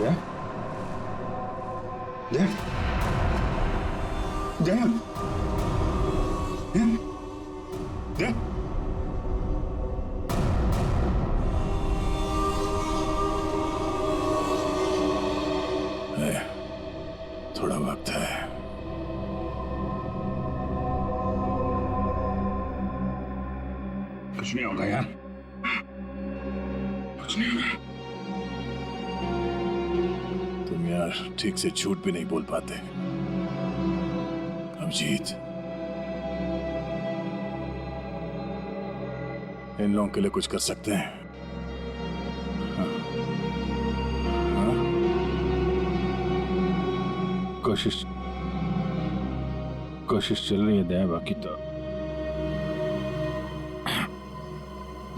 जय जय जय जय थोड़ा वक्त है। कुछ नहीं होगा यार, कुछ नहीं होगा। तुम यार ठीक से झूठ भी नहीं बोल पाते। अभिजीत, इन लोगों के लिए कुछ कर सकते हैं। हाँ। हाँ? कोशिश चल रही है दया, बाकी तो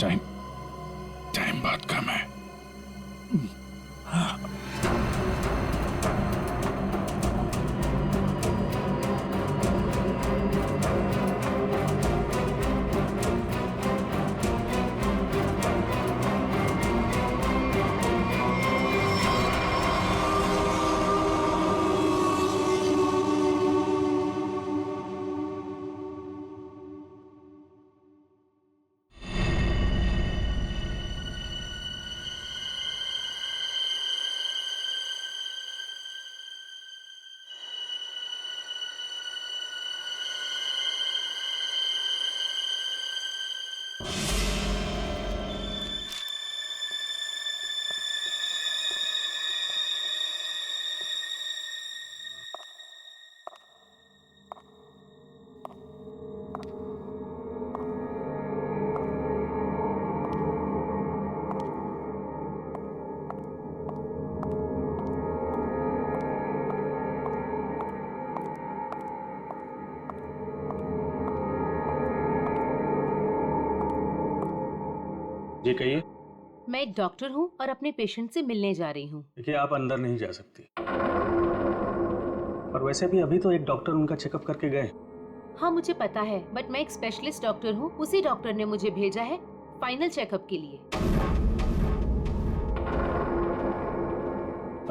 टाइम बहुत कम है। जी कहिए। मैं एक डॉक्टर हूँ और अपने पेशेंट से मिलने जा रही हूँ। देखिए, आप अंदर नहीं जा सकती। और वैसे भी अभी तो एक डॉक्टर उनका चेकअप करके गए। हाँ मुझे पता है, बट मैं एक स्पेशलिस्ट डॉक्टर हूँ। उसी डॉक्टर ने मुझे भेजा है फाइनल चेकअप के लिए।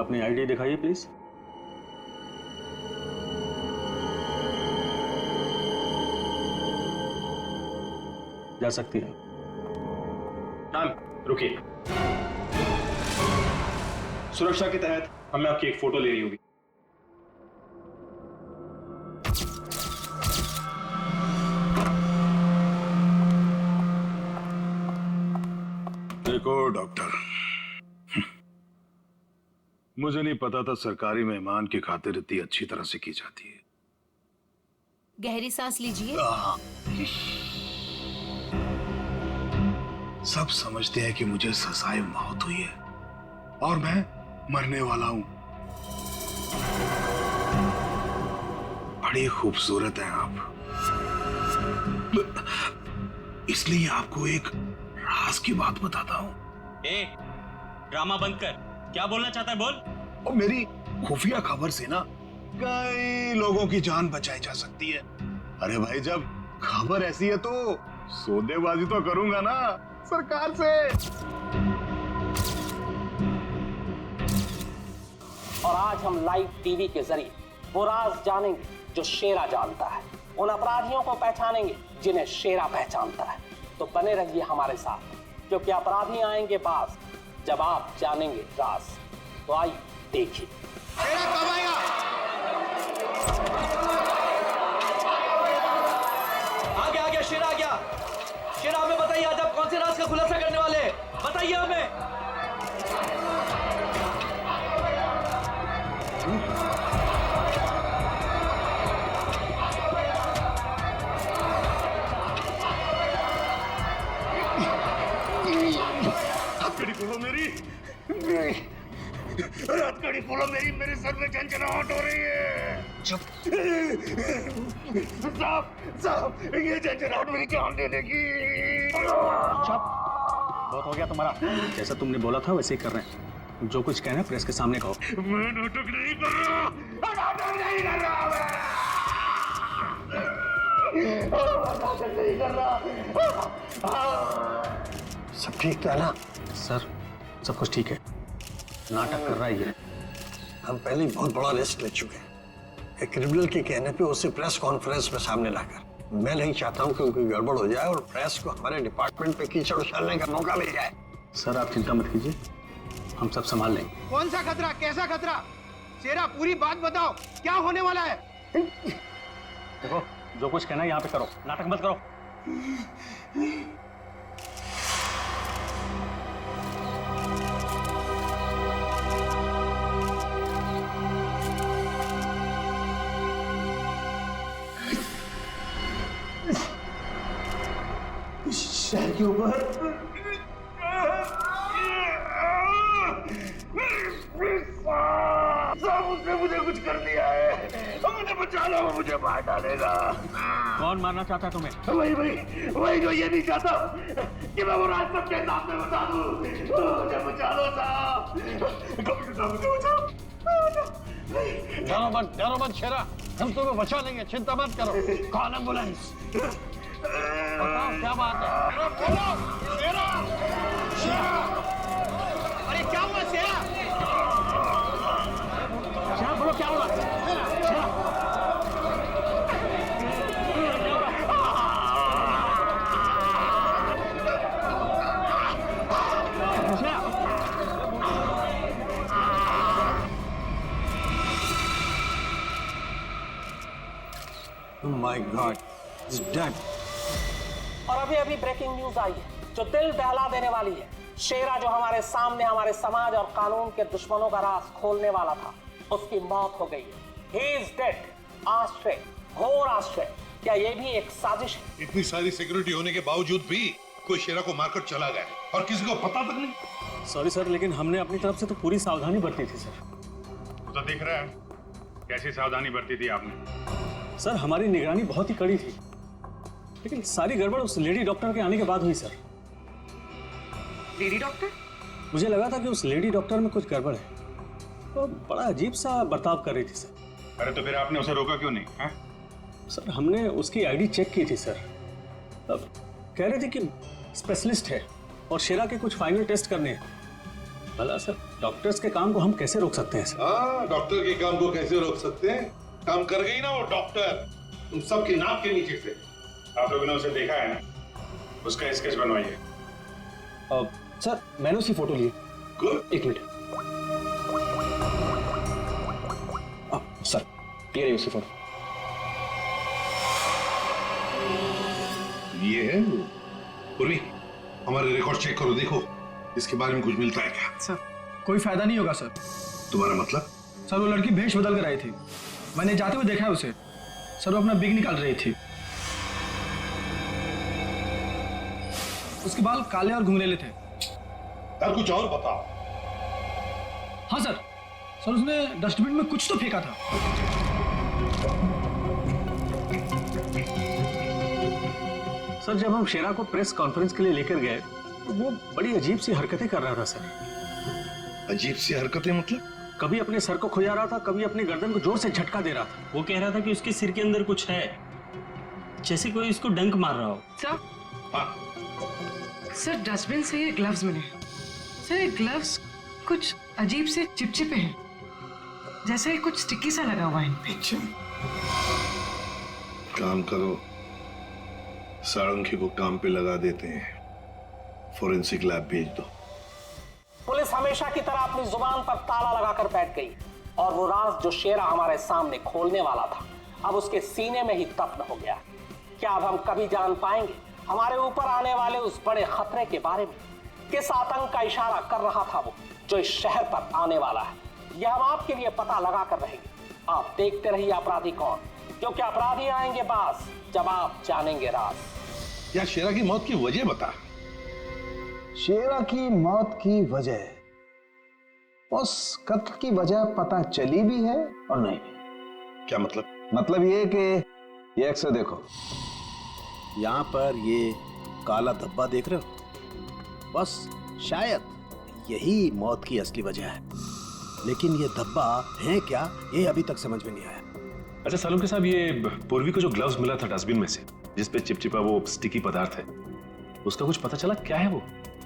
अपनी आईडी दिखाइए प्लीज। जा सकती है। मैम रुकिए, सुरक्षा के तहत हमें आपकी एक फोटो लेनी होगी। देखो डॉक्टर, मुझे नहीं पता था सरकारी मेहमान की खातिर इतनी अच्छी तरह से की जाती है। गहरी सांस लीजिए। सब समझते हैं कि मुझे सजाए मौत हुई है और मैं मरने वाला हूं। बड़ी खूबसूरत हैं आप, इसलिए आपको एक राज की बात बताता हूं। ए, ड्रामा बंद कर। क्या बोलना चाहता है बोल। और मेरी खुफिया खबर से ना कई लोगों की जान बचाई जा सकती है। अरे भाई, जब खबर ऐसी है तो सौदेबाजी तो करूंगा ना सरकार से। और आज हम लाइव टीवी के जरिए वो राज जानेंगे जो शेरा जानता है, उन अपराधियों को पहचानेंगे जिन्हें शेरा पहचानता है। तो बने रहिए हमारे साथ, क्योंकि अपराधी आएंगे बाज जब आप जानेंगे राज। तो आइए देखिए। शेरा कब आएगा? आ गया शेरा आ गया। शेरा हमें बताइए, आज आप कौन से राज का खुलासा करने वाले हैं? बताइए हमें। हथकड़ी खोलो मेरी, हथकड़ी खोलो मेरी, मेरे सर में झंझनाहट हो रही है। चुप साहब, ये झंझनाहट मेरी जान ले लेगी। चुप, बहुत हो गया तुम्हारा। जैसा तुमने बोला था वैसे ही कर रहे हैं। जो कुछ कहना है प्रेस के सामने कहो। मैं नाटक नहीं कर रहा, नाटक नहीं कर रहा, नाटक नहीं कर रहा। सब ठीक है ना? सर, सब कुछ ठीक है। नाटक कर रहा है ये। हम पहले ही बहुत बड़ा रिस्क ले चुके हैं। एक क्रिमिनल के कहने पे उसे प्रेस कॉन्फ्रेंस में सामने लाकर, मैं नहीं चाहता हूँ कि कोई गड़बड़ हो जाए और प्रेस को हमारे डिपार्टमेंट पे कीचड़ उछालने का मौका मिल जाए। सर आप चिंता मत कीजिए, हम सब संभाल लेंगे। कौन सा खतरा, कैसा खतरा? शेरा पूरी बात बताओ, क्या होने वाला है? देखो जो कुछ कहना है यहाँ पे करो, नाटक मत करो। शहर के ऊपर उसने मुझे कुछ कर दिया है, मुझे बचा लो, मुझे मार डालेगा। कौन मारना चाहता है तुम्हें? वही जो ये नहीं चाहता कि मैं वो राज सबके सामने बता दूं। मुझे बचा लो साहब, मुझे बचाओ। डरो मत शेरा, हम तुम्हें बचा लेंगे, चिंता मत करो। Call ambulance. बताओ क्या बात है? बोलो शेरा। अरे क्या हुआ शेरा? शेरा बोलो क्या हुआ? शेरा Oh my God, he's dead. और अभी अभी ब्रेकिंग न्यूज आई है जो दिल दहला देने वाली है। शेरा जो हमारे सामने हमारे समाज और कानून के दुश्मनों का राज खोलने वाला था, उसकी मौत हो गई है। He is dead. आश्चर्य, घोर आश्चर्य। क्या ये भी एक साजिश है? इतनी सारी सिक्योरिटी होने के बावजूद भी कोई शेरा को मारकर चला गया और किसी को पता तक नहीं। सॉरी सर, लेकिन हमने अपनी तरफ से तो पूरी सावधानी बरती थी सर। तो दिख रहा है कैसी सावधानी बरती थी आपने। सर हमारी निगरानी बहुत ही कड़ी थी, लेकिन सारी गड़बड़ उस लेडी डॉक्टर के आने के बाद हुई सर। Lady doctor? मुझे लगा था कि उस लेडी डॉक्टर में कुछ गड़बड़ है, तो बड़ा अजीब सा बर्ताव कर रही थी सर। अरे तो फिर आपने उसे रोका क्यों नहीं है? सर हमने उसकी आईडी चेक की थी सर, अब कह रहे थे कि स्पेशलिस्ट है और शेरा के कुछ फाइनल टेस्ट करने हैं। भला सर डॉक्टर्स के काम को हम कैसे रोक सकते हैं सर? हाँ, डॉक्टर के काम को कैसे रोक सकते हैं? काम कर गई ना वो डॉक्टर, तुम सबकी नाक के नीचे से। आप लोगों ने उसे देखा है ना, उसका स्केच बनवाइए। सर मैंने उसकी फोटो ली। गुड। एक मिनट सर, ये रही उसकी फोटो। ये है पूर्वी, हमारे रिकॉर्ड चेक करो, देखो इसके बारे में कुछ मिलता है क्या? सर कोई फायदा नहीं होगा सर। तुम्हारा मतलब? सर वो लड़की भेष बदल कर आई थी, मैंने जाते हुए देखा है उसे। सर वो अपना बिग निकाल रही थी, उसके बाल काले और घुंघरेले थे। यार कुछ और बताओ। हाँ सर, सर उसने डस्टबिन में कुछ तो फेंका था। सर जब हम शेरा को प्रेस कॉन्फ्रेंस के लिए लेकर गए तो वो बड़ी अजीब सी हरकतें कर रहा था सर। अजीब सी हरकतें मतलब? कभी अपने सर को खुजा रहा था, कभी अपनी गर्दन को जोर से झटका दे रहा था। वो कह रहा था कि उसके सिर के अंदर कुछ है, जैसे कोई इसको डंक मार रहा हो। सर हाँ, सर डस्टबिन से ये ग्लव्स मिले। सर ये ग्लव्स कुछ अजीब से चिपचिपे हैं, जैसे कुछ स्टिकी सा लगा हुआ है इन पे। काम करो, सारंगी को काम पे लगा देते हैं, फोरेंसिक लैब भेज दो। पुलिस हमेशा की तरह अपनी जुबान पर ताला लगाकर बैठ गई और वो राज जो शेरा हमारे सामने खोलने वाला था अब उसके सीने में ही दफन हो गया। क्या अब हम कभी जान पाएंगे हमारे ऊपर आने वाले उस बड़े खतरे के बारे में? किस आतंक का इशारा कर रहा था वो जो इस शहर पर आने वाला है? यह हम आपके लिए पता लगा कर रहेंगे। आप देखते रहिए अपराधी कौन, क्योंकि अपराधी आएंगे बास जब आप जानेंगे राज। यार शेरा की मौत की वजह बता। शेरा की मौत की वजह, उस कत्ल की वजह पता चली भी है और नहीं भी। क्या मतलब? मतलब ये कि ये अक्सर देखो, यहाँ पर ये काला धब्बा देख रहे हो, बस शायद यही मौत की असली वजह है, लेकिन ये धब्बा है क्या ये अभी तक समझ में नहीं आया। अच्छा सालुंके साहब, ये पूर्वी को जो ग्लव्स मिला था डस्टबिन में से, जिसपे चिपचिपा वो स्टिकी पदार्थ है, उसका कुछ पता चला क्या है वो?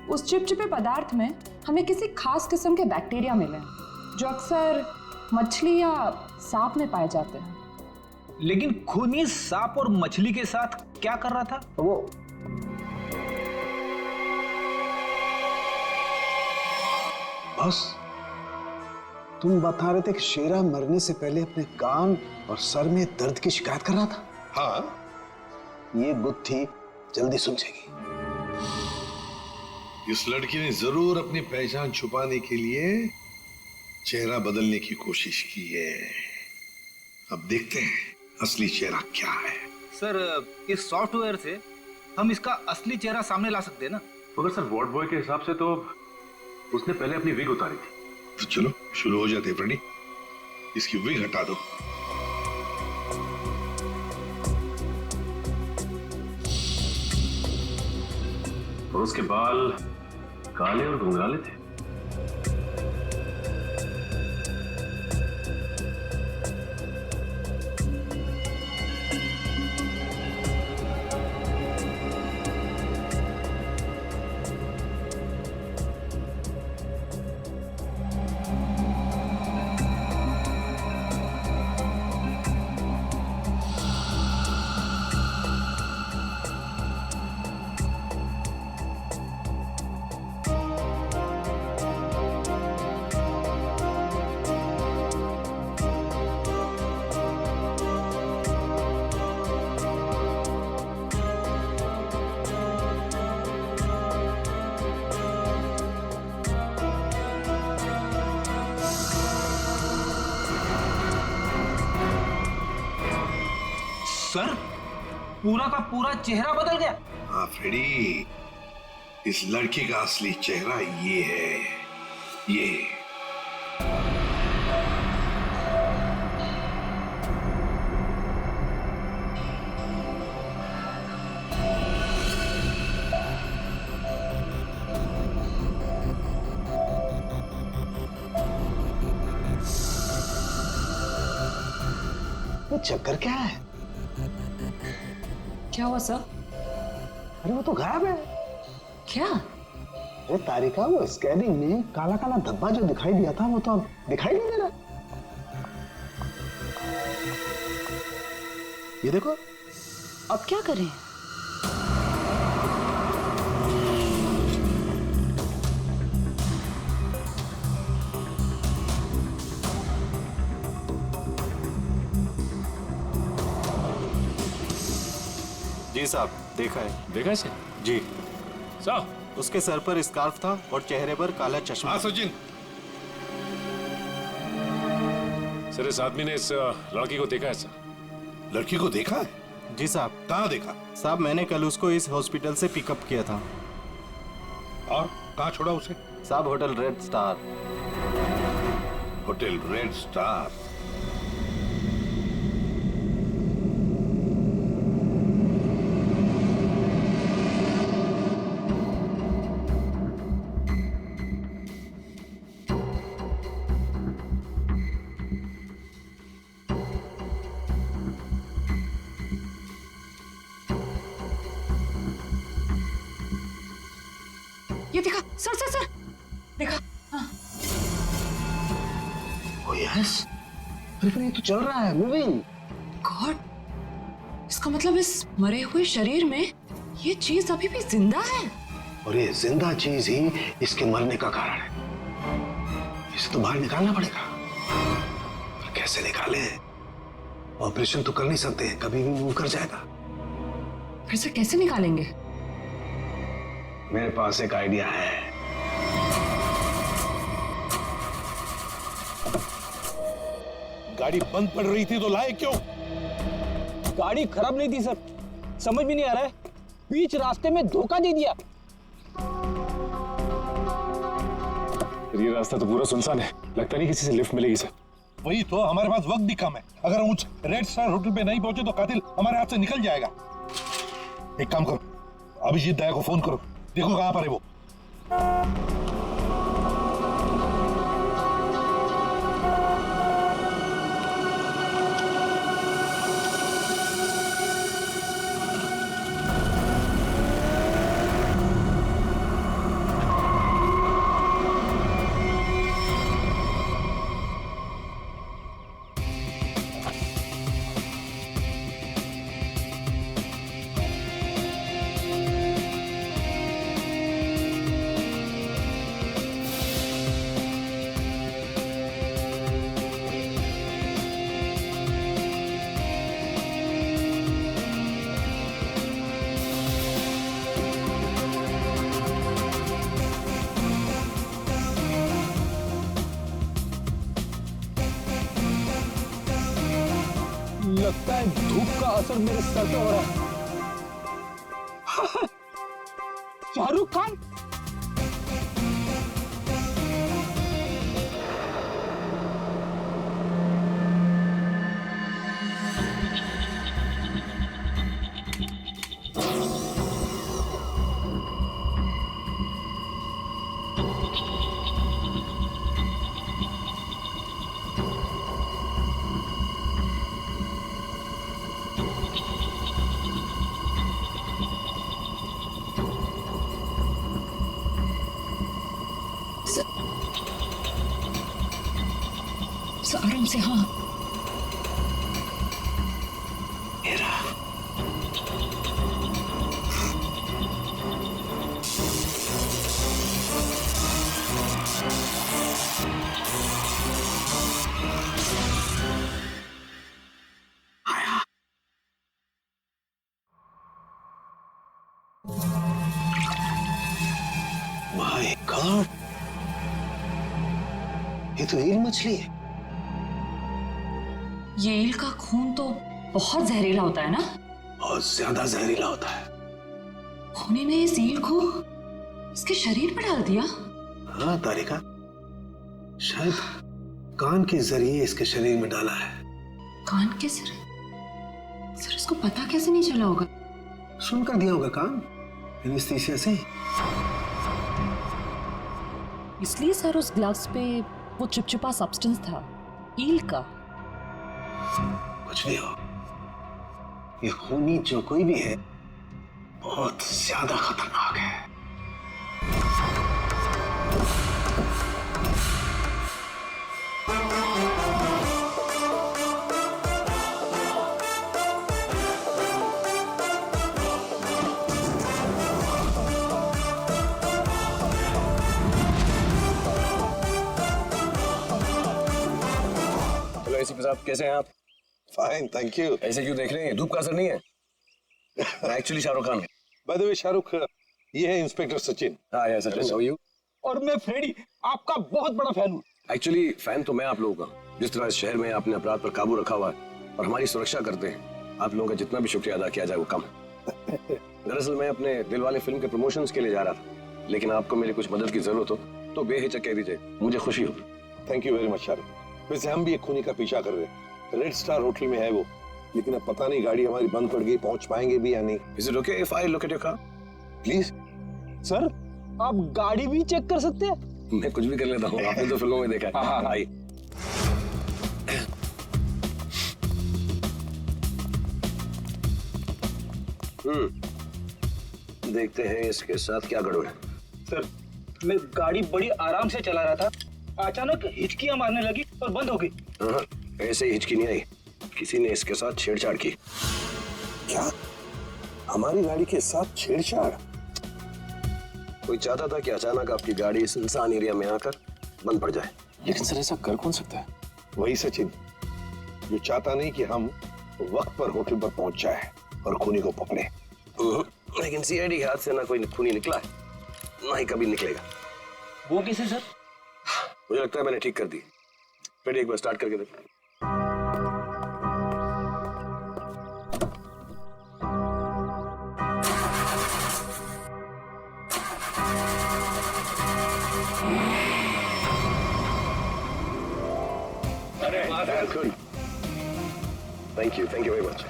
उस चिपचिपे पदार्थ में हमें किसी खास किस्म के बैक्टीरिया मिले जो अक्सर मछली या सांप में पाए जाते हैं। लेकिन खूनी सांप और मछली के साथ क्या कर रहा था वो? बस तुम बता रहे थे कि शेरा मरने से पहले अपने कान और सर में दर्द की शिकायत कर रहा था। हाँ, ये गुत्थी जल्दी सुलझेगी। इस लड़की ने जरूर अपनी पहचान छुपाने के लिए चेहरा बदलने की कोशिश की है। अब देखते हैं असली चेहरा क्या है। सर, इस सॉफ्टवेयर से हम इसका असली चेहरा सामने ला सकते हैं ना? मगर सर, वार्ड बॉय के हिसाब से तो उसने पहले अपनी विग उतारी थी। तो चलो शुरू हो जाते हैं फ्रेंडी। इसकी विग हटा दो। और उसके बाल काले और घुंघराले थे। सर, पूरा का पूरा चेहरा बदल गया। हाँ फ्रेडी, इस लड़की का असली चेहरा ये है। ये वो चक्कर क्या है? क्या हुआ सर? अरे वो तो गायब है। क्या? अरे तारिका, वो स्कैनिंग में काला काला धब्बा जो दिखाई दिया था वो तो अब दिखाई नहीं दे रहा। ये देखो। अब क्या करें? जी साहब, देखा है। देखा है सर? जी साहब, उसके सर पर स्कार्फ था और चेहरे पर काला चश्मा। हाँ सचिन। सर, इस आदमी ने इस लड़की को देखा है सर। लड़की को देखा है? जी साहब। कहाँ देखा? साहब, मैंने कल उसको इस हॉस्पिटल से पिकअप किया था। और कहाँ छोड़ा उसे? साहब, hotel red star. Hotel red star? ये देखा सर, सर सर, देखा? हाँ। Oh yes, अरे ये तो चल रहा है, मूविंग। गॉड, इसका मतलब इस मरे हुए शरीर में ये चीज अभी भी जिंदा है। और ये जिंदा चीज ही इसके मरने का कारण है। इसे तो बाहर निकालना पड़ेगा। पर कैसे निकाले? ऑपरेशन तो कर नहीं सकते, कभी भी मूव कर जाएगा। फिर से कैसे निकालेंगे? मेरे पास एक आइडिया है। गाड़ी बंद पड़ रही थी तो लाए क्यों? गाड़ी खराब नहीं थी सर, समझ भी नहीं आ रहा है, बीच रास्ते में धोखा दे दिया। ये रास्ता तो पूरा सुनसान है, लगता नहीं किसी से लिफ्ट मिलेगी सर। वही तो, हमारे पास वक्त भी कम है। अगर हम उस रेड स्टार होटल पे नहीं पहुंचे तो कातिल हमारे हाथ से निकल जाएगा। एक काम करो, अभिजीत दया को फोन करो, देखो कहां पर है वो। लगता है धूप का असर मेरे सर पे हो रहा है। शाहरुख खान। आराम से। हाँ माय गॉड, ये तो ईल मछली है। ये ईल का खून तो बहुत जहरीला होता है ना? बहुत ज्यादा जहरीला होता है। खूनी ने इस ईल को इसके शरीर पर डाल दिया। हाँ तारिका, शायद कान के जरिए इसके शरीर में डाला है। कान के सर इसको पता कैसे नहीं चला होगा? सुनकर दिया होगा कान, एनेस्थीसिया से। इसलिए सर उस ग्लव्स पे वो चिपचिपा सब्सटेंस था, ईल का। कुछ नहीं हो, ये खूनी जो कोई भी है बहुत ज्यादा खतरनाक है। हेलो एसीपी साहब, कैसे हैं आप? Fine, thank you. ऐसे क्यों देख रहे हैं? धूप का असर नहीं है? मैं actually Shahrukh Khan. By the way Shahrukh, ये है इंस्पेक्टर सचिन। हाँ यार सचिन, हाउ आर यू? और मैं फ्रेडी, आपका बहुत बड़ा फैन हूँ। एक्चुअली फैन तो मैं आप लोगों का। जिस तरह इस शहर में आपने अपराध पर काबू रखा हुआ है और हमारी सुरक्षा करते हैं, आप लोगों का जितना भी शुक्रिया अदा किया जाए वो कम है। दरअसल मैं अपने दिलवाले फिल्म के प्रमोशंस के लिए जा रहा था, लेकिन आपको मेरी कुछ मदद की जरूरत हो तो बेहिचक कह दीजिए, मुझे खुशी होगी। Thank you very much Shahrukh. वैसे हम भी एक खूनी का पीछा कर रहे हैं, रेड स्टार होटल में है वो, लेकिन अब पता नहीं गाड़ी हमारी बंद पड़ गई, पहुंच पाएंगे भी या नहीं। Is it okay if I look at your car? Please. Sir, आप गाड़ी भी चेक कर सकते हैं? मैं कुछ भी कर लेता हूँ, आपने तो फिल्मों में देखा है। हाँ। आइए। देखते हैं इसके साथ क्या गड़बड़ है। सर, मैं गाड़ी बड़ी आराम से चला रहा था, अचानक हिचकियां मारने लगी और बंद हो गई। हाँ, ऐसे ही हिचकी नहीं आई, किसी ने इसके साथ छेड़छाड़ की। क्या? हमारी गाड़ी के साथ छेड़छाड़? कोई चाहता था कि अचानक आपकी गाड़ी इस सुनसान एरिया में आकर बंद पड़ जाए। लेकिन सर ऐसा कर कौन सकता है? वही सचिन, जो चाहता नहीं कि हम वक्त पर होटल पर पहुंच जाए और खूनी को पकड़े। लेकिन सीआईडी के हाथ से ना कोई खूनी निकला है, ना ही कभी निकलेगा। वो कैसे सर? मुझे लगता है मैंने ठीक कर दी। फिर एक बार स्टार्ट करके देखते हैं। Good. Thank you very much.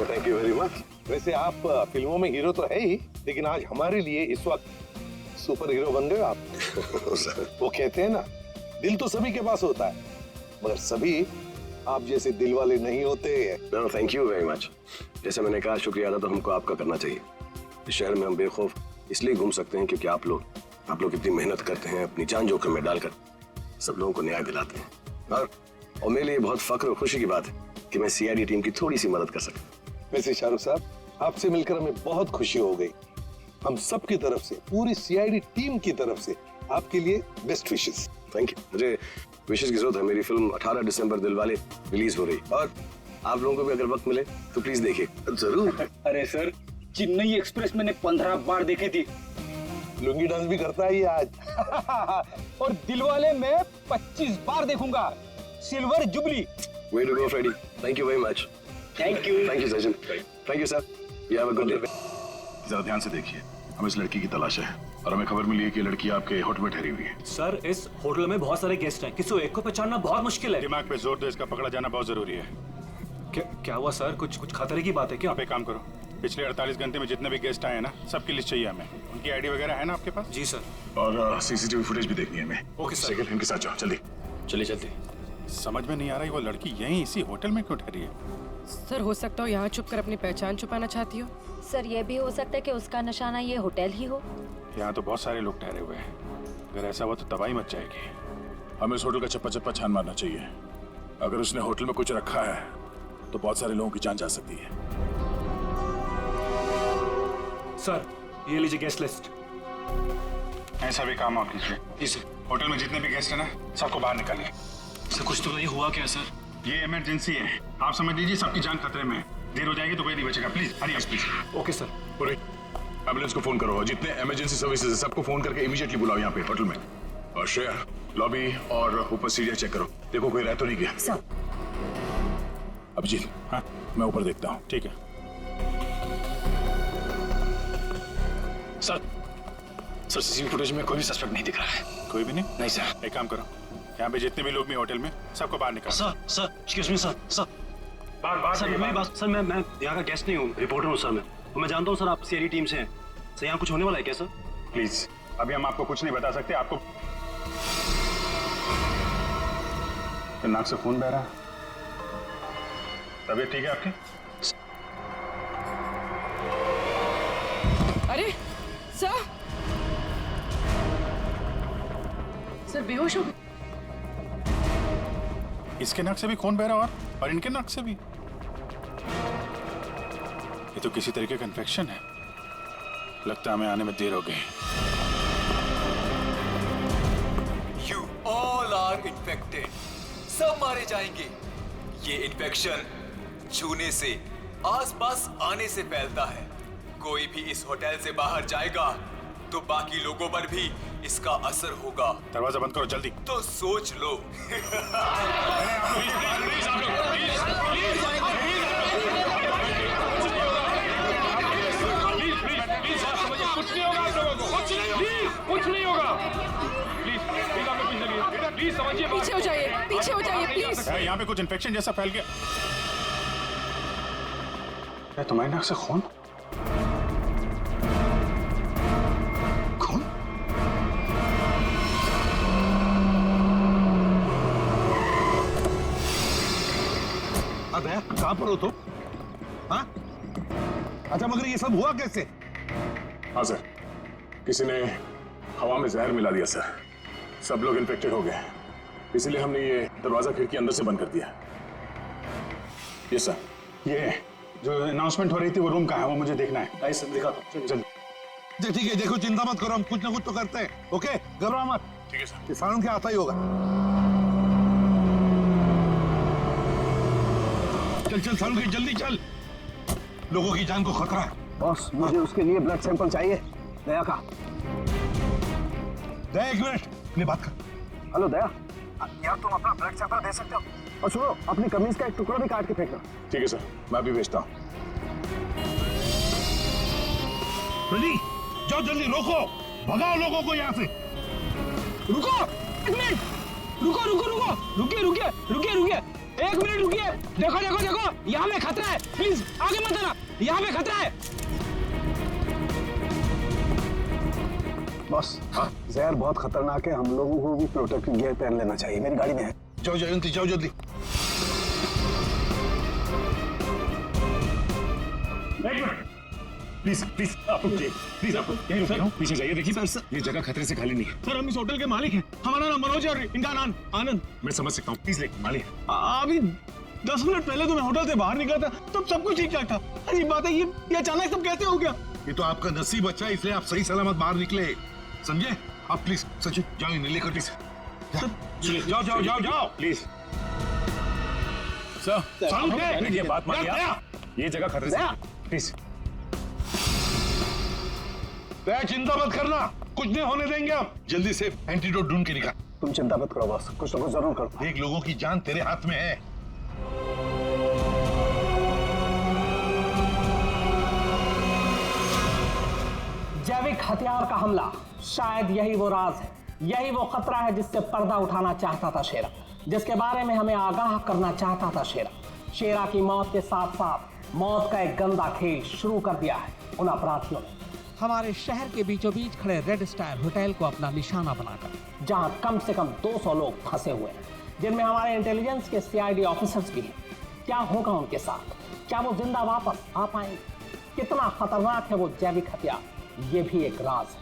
Thank you very much. वैसे आप फिल्मों में हीरो तो है ही, लेकिन आज हमारे लिए इस वक्त सुपर हीरो बन गए आप। वो कहते हैं ना, दिल तो सभी के पास होता है, मगर सभी आप जैसे दिल वाले नहीं होते। Thank you very much. जैसे मैंने कहा, शुक्रिया अदा तो हमको आपका करना चाहिए। इस शहर में हम बेखौफ इसलिए घूम सकते हैं क्योंकि आप लोग इतनी मेहनत करते हैं, अपनी जान जोखिम में डालकर सब लोगों को न्याय दिलाते हैं। और मेरे लिए बहुत फख्र और खुशी की बात है कि मैं सीआईडी टीम की थोड़ी सी मदद कर सकता। वैसे शाहरुख साहब, आपसे मिलकर हमें बहुत खुशी हो गई। हम सब की तरफ से, पूरी सीआईडी टीम की तरफ से आपके लिए बेस्ट विशेस। Thank you. मुझे विशेस की जरूरत है। मेरी फिल्म 18 दिसंबर दिलवाले रिलीज हो रही, और आप लोगों को भी अगर वक्त मिले तो प्लीज देखिए। जरूर। अरे सर, चेन्नई एक्सप्रेस मैंने 15 बार देखी थी। लुंगी डांस भी करता है ये आज। और दिलवाले मैं 25 बार देखूंगा। Silver jubilee Way to go, Freddy. Thank you very much. Thank you. Thank you, Sachin. Thank you, sir. You have a good day. जरा ध्यान से देखिए, हमें इस लड़की की तलाश है और हमें खबर मिली है कि लड़की आपके होटल में ठहरी हुई है। सर, इस होटल में बहुत सारे गेस्ट हैं, किसी एक को पहचानना बहुत मुश्किल है। दिमाग पे जोर दो, इसका पकड़ा जाना बहुत जरूरी है। क्या हुआ सर? कुछ खतरे की बात है क्या? आप एक काम करो, पिछले 48 घंटे में जितने भी गेस्ट आए हैं ना, सबकी लिस्ट चाहिए हमें। उनकी आईडी वगैरह है ना आपके पास? जी सर। और सीसीटीवी फुटेज भी देखनी है हमें। Okay sir. सेकंड इनके साथ जाओ, जल्दी। चलिए जल्दी। समझ में नहीं आ रहा है वो लड़की यहीं इसी होटल में क्यों ठहरी है? सर हो सकता हो यहाँ छुप कर अपनी पहचान छुपाना चाहती हो। सर ये भी हो सकता है कि उसका निशाना ये होटल ही हो। यहाँ तो बहुत सारे लोग ठहरे हुए हैं, अगर ऐसा हुआ तो तबाही मच जाएगी। हमें इस होटल का चप्पा चप्पा छान मारना चाहिए। अगर उसने होटल में कुछ रखा है तो बहुत सारे लोगों की जान जा सकती है। सर ये लीजिए गेस्ट लिस्ट। ऐसा भी काम आप कीजिए। जी सर। होटल में जितने भी गेस्ट हैं ना, सबको बाहर निकालिए। सर कुछ तो नहीं हुआ क्या सर? ये इमरजेंसी है, आप समझ लीजिए सबकी जान खतरे में है। देर हो जाएगी तो कोई नहीं बचेगा। Please Hari please. Okay sir. पूरे एम्बुलेंस को फोन करो, जितने इमरजेंसी सर्विसेज है सबको फोन करके इमीडिएटली बुलाओ यहाँ पे होटल में। और शेयर लॉबी और ऊपर सीढ़ियाँ चेक करो, देखो कोई रह तो नहीं गया। सर अभिजीत, हाँ मैं ऊपर देखता हूँ। ठीक है सर। सर सीसीटीवी फुटेज में कोई भी सस्पेक्ट नहीं दिख रहा है। कोई भी नहीं? नहीं सर। एक काम करो, यहाँ पे जितने भी लोग भी होटल में, सबको बाहर निकालो। Sir excuse me sir. बाहर सर मेरी बात। सर मैं यहाँ का गेस्ट नहीं हूँ, रिपोर्टर हूँ सर। मैं जानता हूँ सर आप सीआईडी टीम से हैं। सर यहाँ कुछ होने वाला है क्या सर? प्लीज अभी हम आपको कुछ नहीं बता सकते। आपको तो नाक से खून बह रहा है। तबीयत ठीक है आपकी? अरे सर बेहोश हो गए। इसके नाक से भी खून बह रहा और इनके नाक से भी। ये तो किसी तरीके का इन्फेक्शन है। लगता है हमें आने में देर हो गई। You all are infected. सब मारे जाएंगे। ये इन्फेक्शन छूने से, आसपास आने से फैलता है। कोई भी इस होटल से बाहर जाएगा तो बाकी लोगों पर भी इसका असर होगा। दरवाजा बंद करो जल्दी। तो सोच लो। कुछ नहीं होगा आप लोगों को। कुछ नहीं होगा। प्लीज आप लोग पीछे चलिए। प्लीज समझिए। पीछे हो जाइए प्लीज। यहाँ पे कुछ इन्फेक्शन जैसा फैल गया। तुम्हारी नाक से खून? कहाँ पर हो तुम? हाँ? अच्छा मगर ये सब हुआ कैसे? हाँ सर, किसी ने हवा में जहर मिला दिया सर। सब लोग इन्फेक्टेड हो गए, इसीलिए हमने ये दरवाजा खिड़की अंदर से बंद कर दिया। ये सर, ये जो अनाउंसमेंट हो रही थी वो रूम कहाँ है, वो मुझे देखना है। सर दिखा दो। ठीक है, देखो चिंता मत करो, हम कुछ ना कुछ तो करते हैं। ओके घबराओ मत। ठीक है सर। किसानों के आता ही होगा। चल सालू की जल्दी चल, लोगों की जान को खतरा है। बॉस मुझे उसके लिए ब्लड सैंपल चाहिए, दया का। दया एक मिनट, अपनी बात कर। हेलो दया, यार तुम अपना ब्लड सैंपल दे सकते हो? और सुनो, अपनी कमीज का एक टुकड़ा भी काट के फेंकना। ठीक है सर, मैं भी भेजता हूँ। जाओ जल्दी, रोको, भगाओ लोगों को यहाँ से। रुको एक मिनट, रुकिए एक मिनट रुकिए। देखो यहाँ पे खतरा है, प्लीज आगे मत आना, यहाँ पे खतरा है। बॉस जहर बहुत खतरनाक है, हम लोगों को भी प्रोटेक्टिव गियर पहन लेना चाहिए। मेरी गाड़ी में है। जाओ जल्दी। प्लीज आप यहीं रुकिए, पीछे जाइए। देखिए सर, ये जगह खतरे से खाली नहीं है। सर हम इस होटल के मालिक हैं। हमारा नाम मनोज है और इनका नाम आनंद। मैं समझ सकता हूँ, प्लीज लेकिन मालिक। अभी 10 मिनट पहले तो मैं होटल से बाहर निकला था, तब सब कुछ ठीक ठाक था। अजीब बात है, ये अचानक सब कैसे हो गया? ये तो आपका नसीब अच्छा है, इसलिए आप सही सलामत बाहर निकले, समझे? आप प्लीज सचिन जाओ, इन्हें लेकर प्लीज जाओ प्लीज। सर ये बात मानिए, ये जगह खतरे से, प्लीज। दया चिंता मत करना, कुछ नहीं होने देंगे हम। जल्दी से एंटीडोट ढूंढ के निकाल। तुम चिंता मत करो बॉस, कुछ ना कुछ जरूर करो। देख लोगों की जान तेरे हाथ में है। एक हथियार का हमला, शायद यही वो राज है, यही वो खतरा है जिससे पर्दा उठाना चाहता था शेरा, जिसके बारे में हमें आगाह करना चाहता था शेरा। शेरा की मौत के साथ साथ मौत का एक गंदा खेल शुरू कर दिया है उन अपराधियों ने। हमारे शहर के बीचों बीच खड़े रेड स्टार होटल को अपना निशाना बनाकर, जहां कम से कम 200 लोग फंसे हुए हैं, जिनमें हमारे इंटेलिजेंस के सीआईडी ऑफिसर्स भी हैं। क्या होगा उनके साथ? क्या वो जिंदा वापस आ पाएंगे? कितना खतरनाक है वो जैविक हथियार, ये भी एक राज है।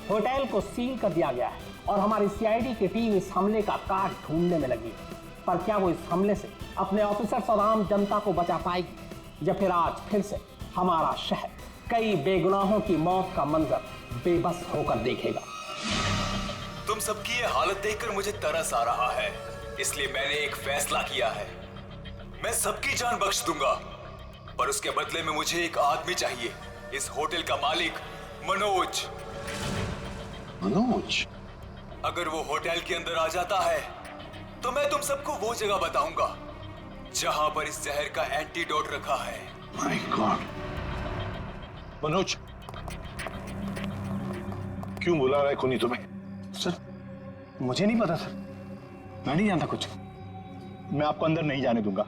होटल को सील कर दिया गया है और हमारी सीआईडी की टीम इस हमले का काट ढूंढने में लगी है। पर क्या वो इस हमले से अपने ऑफिसर्स और आम जनता को बचा पाएगी, या फिर आज फिर से हमारा शहर कई बेगुनाहों की मौत का मंजर बेबस होकर देखेगा? तुम सबकी ये हालत देखकर मुझे तरस आ रहा है, इसलिए मैंने एक फैसला किया है। मैं सबकी जान बख्श दूंगा, पर उसके बदले में मुझे एक आदमी चाहिए, इस होटल का मालिक मनोज। मनोज? अगर वो होटल के अंदर आ जाता है तो मैं तुम सबको वो जगह बताऊंगा जहां पर इस जहर का एंटीडोट रखा है। My God. मनोज, क्यों बुला रहा है खूनी तुम्हें? सर मुझे नहीं पता सर, मैं नहीं जानता कुछ। मैं आपको अंदर नहीं जाने दूंगा,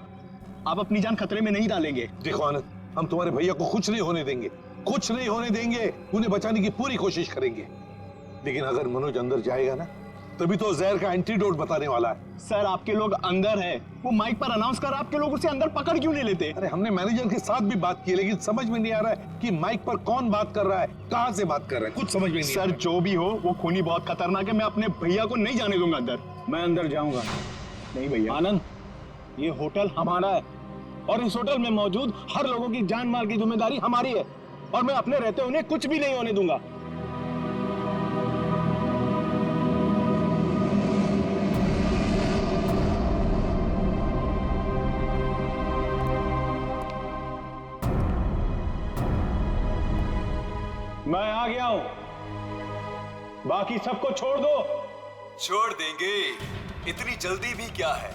आप अपनी जान खतरे में नहीं डालेंगे। देखो आनंद, हम तुम्हारे भैया को कुछ नहीं होने देंगे, कुछ नहीं होने देंगे। उन्हें बचाने की पूरी कोशिश करेंगे, लेकिन अगर मनोज अंदर जाएगा ना, तभी तो जहर का एंटीडोट बताने वाला है। सर आपके लोग अंदर है, वो माइक पर अनाउंस कर, आपके लोग उसे अंदर पकड़ क्यों नहीं लेते? अरे हमने मैनेजर के साथ भी बात की, लेकिन समझ में नहीं आ रहा है कि माइक पर कौन बात कर रहा है, कहां से बात कर रहा है, कुछ समझ में नहीं। सर जो भी हो, वो खूनी बहुत खतरनाक है, मैं अपने भैया को नहीं जाने दूंगा अंदर। मैं अंदर जाऊंगा। नहीं भैया। आनंद, ये होटल हमारा है और इस होटल में मौजूद हर लोगों की जान माल की जिम्मेदारी हमारी है, और मैं अपने रहते उन्हें कुछ भी नहीं होने दूंगा। मैं आ गया हूं, बाकी सबको छोड़ दो। छोड़ देंगे, इतनी जल्दी भी क्या है?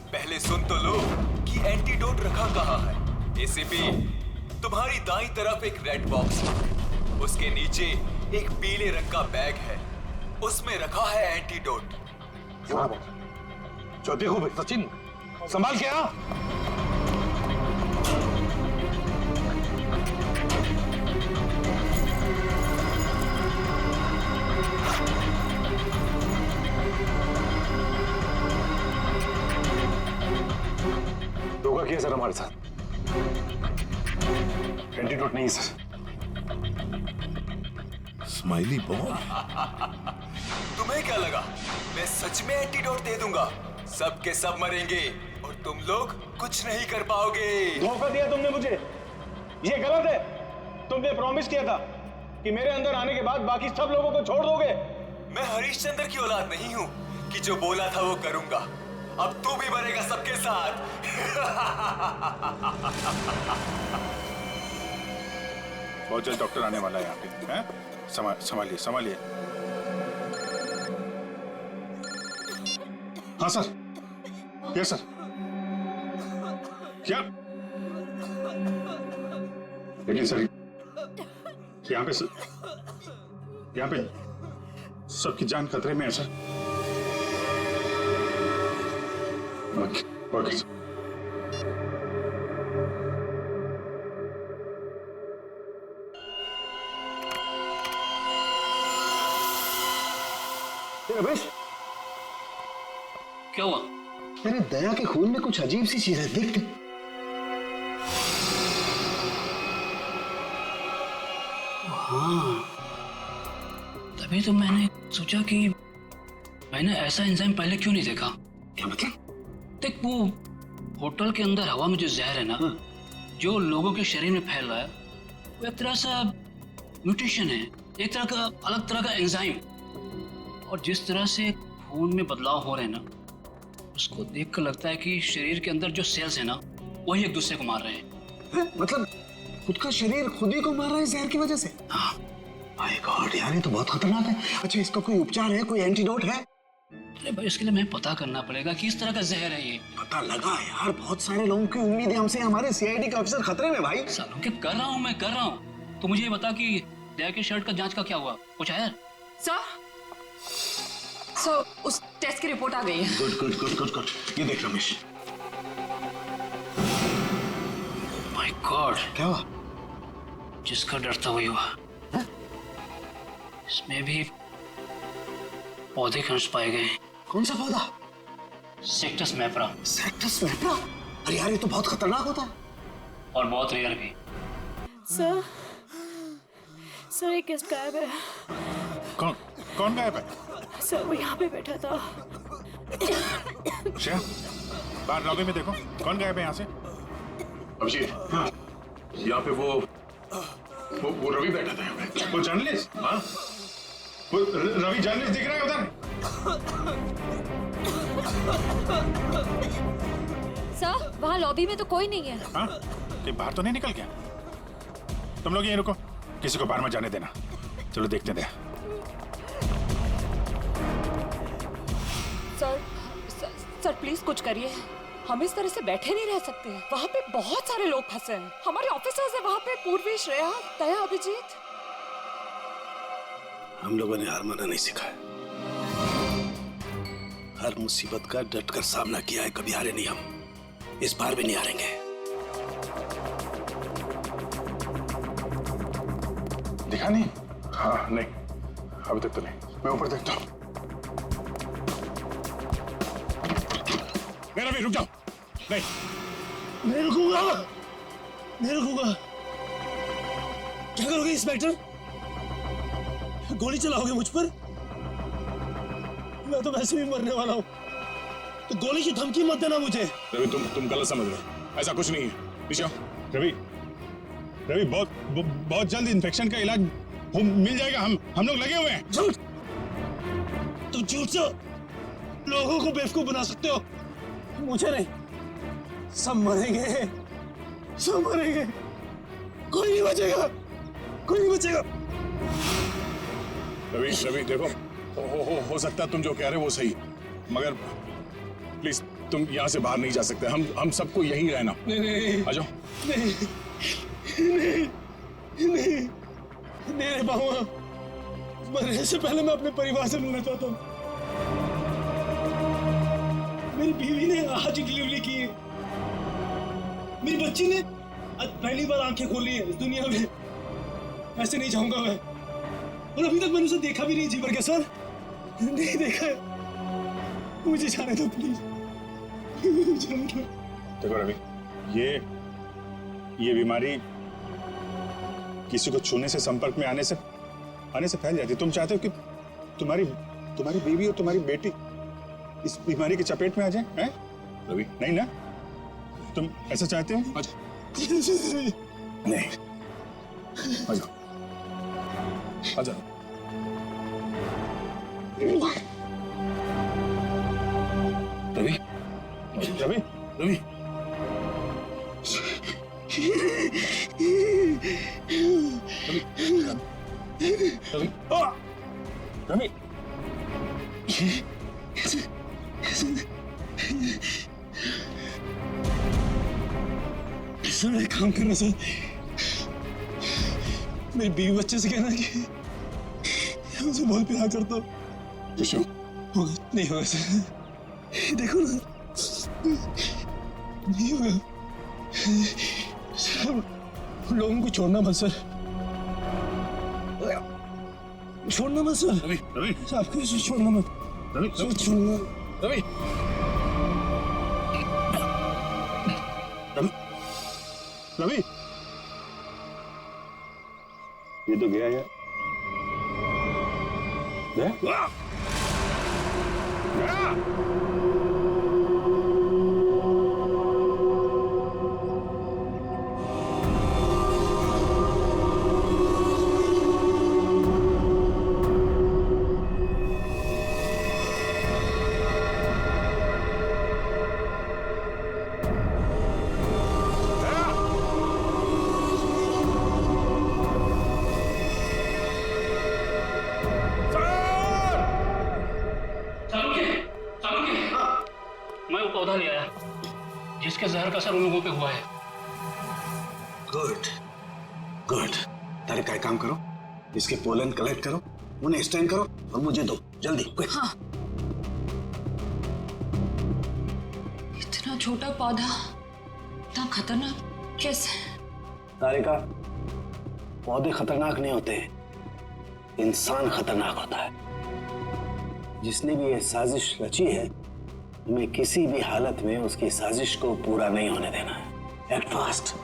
पहले सुन तो लो कि एंटीडोट रखा कहाँ है। एसीपी, तुम्हारी दाईं तरफ एक रेड बॉक्स है, उसके नीचे एक पीले रंग का बैग है, उसमें रखा है एंटीडोट। जो देखो भाई सचिन, संभाल के आ। धोखा किया सर हमारे साथ, एंटीडोट नहीं सर। स्माइली बॉय, तुम्हें क्या लगा मैं सच में एंटीडोट दे दूंगा? सब के सब मरेंगे और तुम लोग कुछ नहीं कर पाओगे। धोखा दिया तुमने मुझे, ये गलत है। तुमने प्रॉमिस किया था कि मेरे अंदर आने के बाद बाकी सब लोगों को छोड़ दोगे। मैं हरिश्चंद्र की औलाद नहीं हूँ कि जो बोला था वो करूंगा। अब तू भी मरेगा सबके साथ। बहुत जल्द डॉक्टर आने वाला है यहाँ पे, हैं? संभालिए संभालिए। हाँ सर, यस सर। क्या? लेकिन सर यहाँ पे सबकी जान खतरे में है सर। Okay sir. रमेश, क्या हुआ? मेरे दया के खून में कुछ अजीब सी चीज है, देख। हाँ, तभी तो मैंने सोचा कि मैंने ऐसा एंजाइम पहले क्यों नहीं देखा। क्या मतलब? देख, वो होटल के अंदर हवा में जो जहर है ना, जो लोगों के शरीर में फैल रहा है, वो एक तरह सा म्यूटेशन है, एक तरह का अलग तरह का एंजाइम। और जिस तरह से खून में बदलाव हो रहे हैं ना, उसको देखकर लगता है कि शरीर के अंदर जो सेल्स है ना, वही एक दूसरे को मार रहे हैं। मतलब खुद का शरीर खुद ही को मार रहा है जहर की वजह से? हाँ। माय गॉड यार, ये तो बहुत खतरनाक है। अच्छा, इसका कोई उपचार है, कोई एंटीडोट है? अरे भाई, इसके लिए मैं पता करना पड़ेगा कि इस तरह का जहर है ये। पता लगा यार, बहुत सारे लोगों की उम्मीद है हमसे, हमारे सीआईडी के ऑफिसर खतरे में भाई। सालों के कर रहा हूँ। तो मुझे ये बता कि दया की शर्ट का जांच का क्या हुआ? कुछ आया? सर उस टेस्ट की रिपोर्ट आ गई है। Good good good good good. ये देख रमेश। माय गॉड, क्या हुआ? जिसका डर था वही हुआ। इसमें भी पौधे के अंश पाए गए। कौन सा पौधा? सेक्टस मैप्रा। सेक्टस मैप्रा? अरे यार ये तो बहुत खतरनाक होता है और बहुत रेयर भी। सर एक गेस्ट गायब है। कौन गायब है? सर वो यहाँ पे बैठा था। श्रेया, बाहर लॉबी में देखो कौन गायब है यहाँ से। अभिजीत, हाँ, यहाँ पे वो रवि बैठा था यहाँ पे। वो जर्नलिस्ट? हाँ, वो रवि जर्नलिस्ट दिख रहा है उधर। सर वहाँ लॉबी में तो कोई नहीं है। हाँ, कि बाहर तो नहीं निकल गया? तुम लोग यहीं रुको, किसी को बाहर मत जाने देना। चलो देखते हैं। सर प्लीज कुछ करिए, हम इस तरह से बैठे नहीं रह सकते। वहाँ पे बहुत सारे लोग फंसे हैं, हमारे ऑफिसर्स हैं वहाँ पे, पूर्वी, श्रेया, दया, अभिजीत। हम लोगों ने हार माना नहीं सीखा है। हर मुसीबत का डटकर सामना किया है, कभी हारे नहीं हम। इस बार भी नहीं हारेंगे। दिखा नहीं? हाँ नहीं, अभी तक तो नहीं। मैं ऊपर देखता हूँ। मेरा भी रुक जाओ। नहीं, नहीं रुकूंगा, नहीं रुकूंगा। क्या करोगे इंस्पेक्टर? गोली चलाओगे मुझ पर? मैं तो वैसे भी मरने वाला हूँ, तो गोली की धमकी मत देना मुझे। रवि तुम गलत समझ रहे हो, ऐसा कुछ नहीं है। पीछे आओ। रवि बहुत जल्द इन्फेक्शन का इलाज मिल जाएगा। हम लोग लगे हुए हैं। झूठ! तुम झूठ से लोगों को बेवकूफ बना सकते हो, मुझे नहीं। सब मरेंगे, सब मरेंगे, कोई नहीं बचेगा, कोई नहीं बचेगा। रवि देखो, हो सकता है तुम जो कह रहे हो वो सही, मगर प्लीज तुम यहाँ से बाहर नहीं जा सकते। हम सबको यहीं रहना। नहीं, आ जाओ। नहीं रह पाऊंगा। मरने से पहले मैं अपने परिवार से मिलना चाहता हूँ। मेरी बीवी ने आज डिलीवरी की है, मेरी बच्ची ने आज पहली बार आंखें खोली है इस दुनिया में। ऐसे नहीं जाऊंगा मैं, और अभी तक मैंने उसे देखा भी नहीं जी भर के। सर नहीं देखा है, मुझे जाने दो प्लीज। देखो रवि, ये बीमारी किसी को छूने से, संपर्क में आने से फैल जाती है। तुम चाहते हो कि तुम्हारी बीवी और तुम्हारी बेटी इस बीमारी की चपेट में आ जाए? हैं? रवि नहीं ना, तुम ऐसा चाहते हो? नहीं, आ जाओ, आ जाओ। रवि रवि रवि रवि सर एक काम करना सर, मेरी बीवी बच्चे से कहना कि मुझे बहुत प्यार करता हूँ। नहीं होगा सर, देखो ना, नहीं होगा सर। लोगों को छोड़ना मत सर, छोड़ना मत सर। रवि आपको छोड़ना मत। रवि छोड़ना। रवि रवि ये तो गया यार। गया? मैं वो पौधा ले आया जिसके जहर का असर उन लोगों पे हुआ है। Good good. तारे का एक काम करो, इसके पोलन कलेक्ट करो, उन्हें स्टैंड करो और मुझे दो जल्दी। हाँ। इतना छोटा पौधा इतना खतरनाक कैसे? तारिका, पौधे खतरनाक नहीं होते, इंसान खतरनाक होता है। जिसने भी ये साजिश रची है, हमें किसी भी हालत में उसकी साजिश को पूरा नहीं होने देना है। Act fast.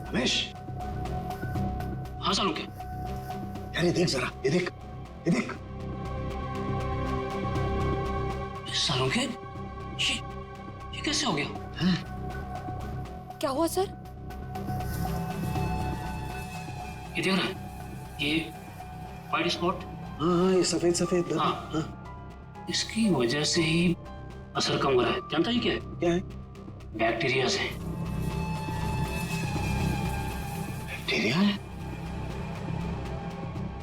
रमेश। हाँ सालुंके। यार ये देख जरा, ये देख, ये देख। सालुंके, ये कैसे हो गया? क्या हुआ सर? ये देख रहा है, ये वाइट स्पॉट। हाँ, ये सफेद सफेद। हाँ। इसकी वजह से ही असर कम हो रहा है। जानता है क्या है? क्या है? बैक्टीरिया से। बैक्टीरिया है?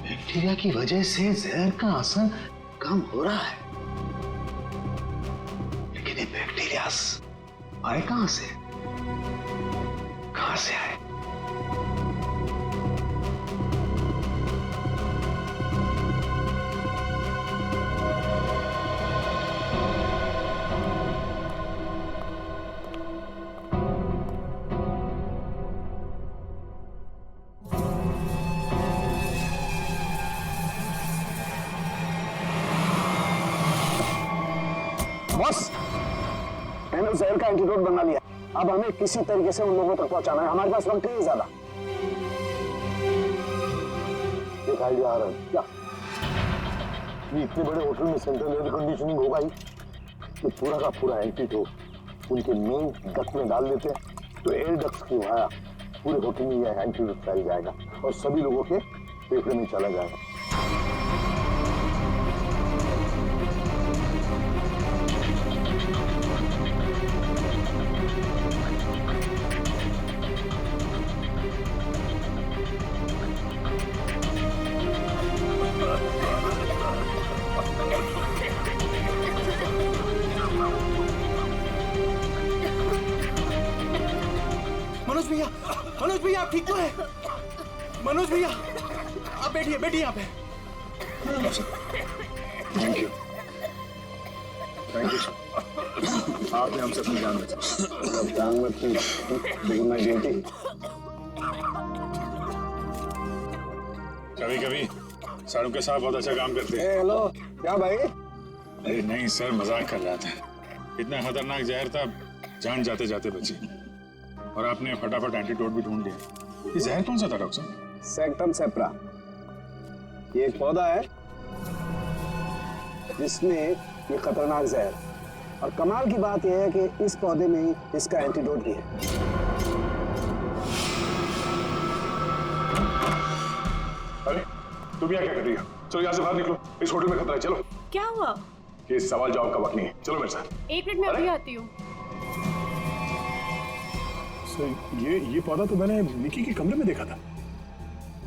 बैक्टीरिया की वजह से जहर का असर कम हो रहा है, लेकिन ये बैक्टीरिया आए कहां से? कहां से आए? बस, मैंने जहर का एंटीडोट बना लिया। अब हमें किसी तरीके से उन लोगों तक पहुंचाना है। हमारे पास वक्त नहीं ज्यादा। एक आइडिया आ रहा है। क्या? ये इतने बड़े होटल में सेंट्रल एयर कंडीशनिंग होगा ही, तो पूरा का पूरा एंटीडोट उनके मेन डक्ट में डाल देते हैं, तो एयर डक्ट की वाया पूरे होटल में यह एंटीडोट फैल जाएगा और सभी लोगों के फेफड़े में चला जाएगा। मनोज भैया आप ठीक तो है? मनोज भैया आप बैठिए, बैठिए यहाँ पे। Thank you, thank you. आपने हमसे अपनी जान बचाई। जान में थी, लेकिन मैं ड्यूटी। कभी कभी सारुके साहब बहुत अच्छा काम करते हैं। हेलो, क्या भाई? अरे नहीं सर, मजाक कर रहा था। इतना खतरनाक जहर था, जान जाते जाते बची। और आपने फटाफट एंटीडोट भी ढूंढ लिया। ये जहर कौन सा था डॉक्टर साहब? सेक्टम सेप्रा। ये एक पौधा है जिसमें ये खतरनाक जहर, और कमाल की बात यह है कि इस पौधे में ही इसका एंटीडोट भी है। अरे तुम यहाँ क्या कर रही हो? चलो यहाँ से बाहर निकलो, इस होटल में खतरा है। चलो। क्या हुआ? ये सवाल जवाब का वक्त नहीं है, चलो मेरे साथ। एक मिनट में अभी आती हूँ। ये पौधा तो मैंने निकी के कमरे में देखा था।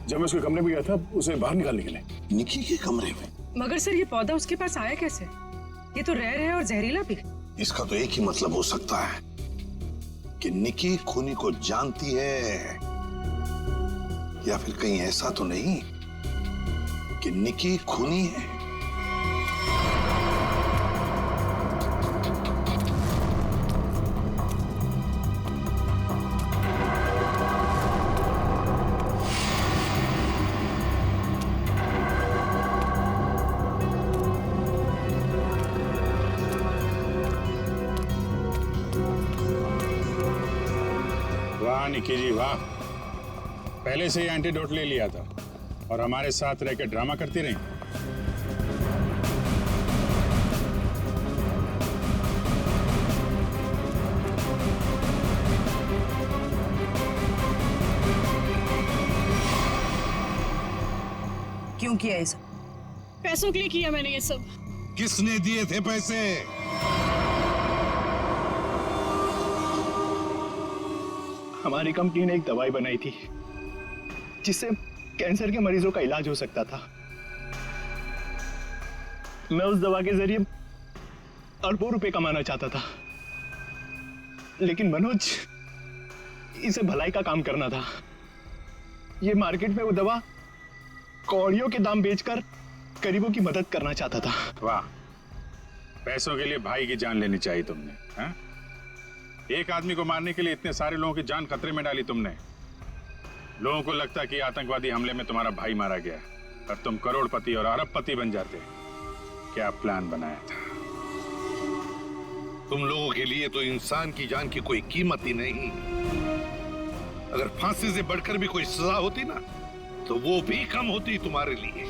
जब मैं उसके कमरे में गया था उसे बाहर निकालने के लिए। निकी के कमरे में? मगर सर ये पौधा उसके पास आया कैसे? ये तो रेयर है और जहरीला भी। इसका तो एक ही मतलब हो सकता है कि निकी खूनी को जानती है, या फिर कहीं ऐसा तो नहीं कि निकी खूनी है। वाह निकी जी वाह, पहले से ही एंटीडोट ले लिया था और हमारे साथ रह के ड्रामा करती रही। क्यों किया ये सब? पैसों के लिए किया मैंने ये सब। किसने दिए थे पैसे? हमारी कंपनी ने एक दवाई बनाई थी जिससे कैंसर के मरीजों का इलाज हो सकता था। मैं उस दवा के जरिए अरबों रुपए कमाना चाहता था, लेकिन मनोज, इसे भलाई का काम करना था। ये मार्केट में वो दवा कौड़ियों के दाम बेचकर गरीबों की मदद करना चाहता था। वाह, पैसों के लिए भाई की जान लेनी चाहिए तुमने, हाँ? एक आदमी को मारने के लिए इतने सारे लोगों की जान खतरे में डाली तुमने। लोगों को लगता कि आतंकवादी हमले में तुम्हारा भाई मारा गया और तुम करोड़पति और अरबपति बन जाते। क्या प्लान बनाया था? तुम लोगों के लिए तो इंसान की जान की कोई कीमत ही नहीं। अगर फांसी से बढ़कर भी कोई सजा होती ना, तो वो भी कम होती तुम्हारे लिए।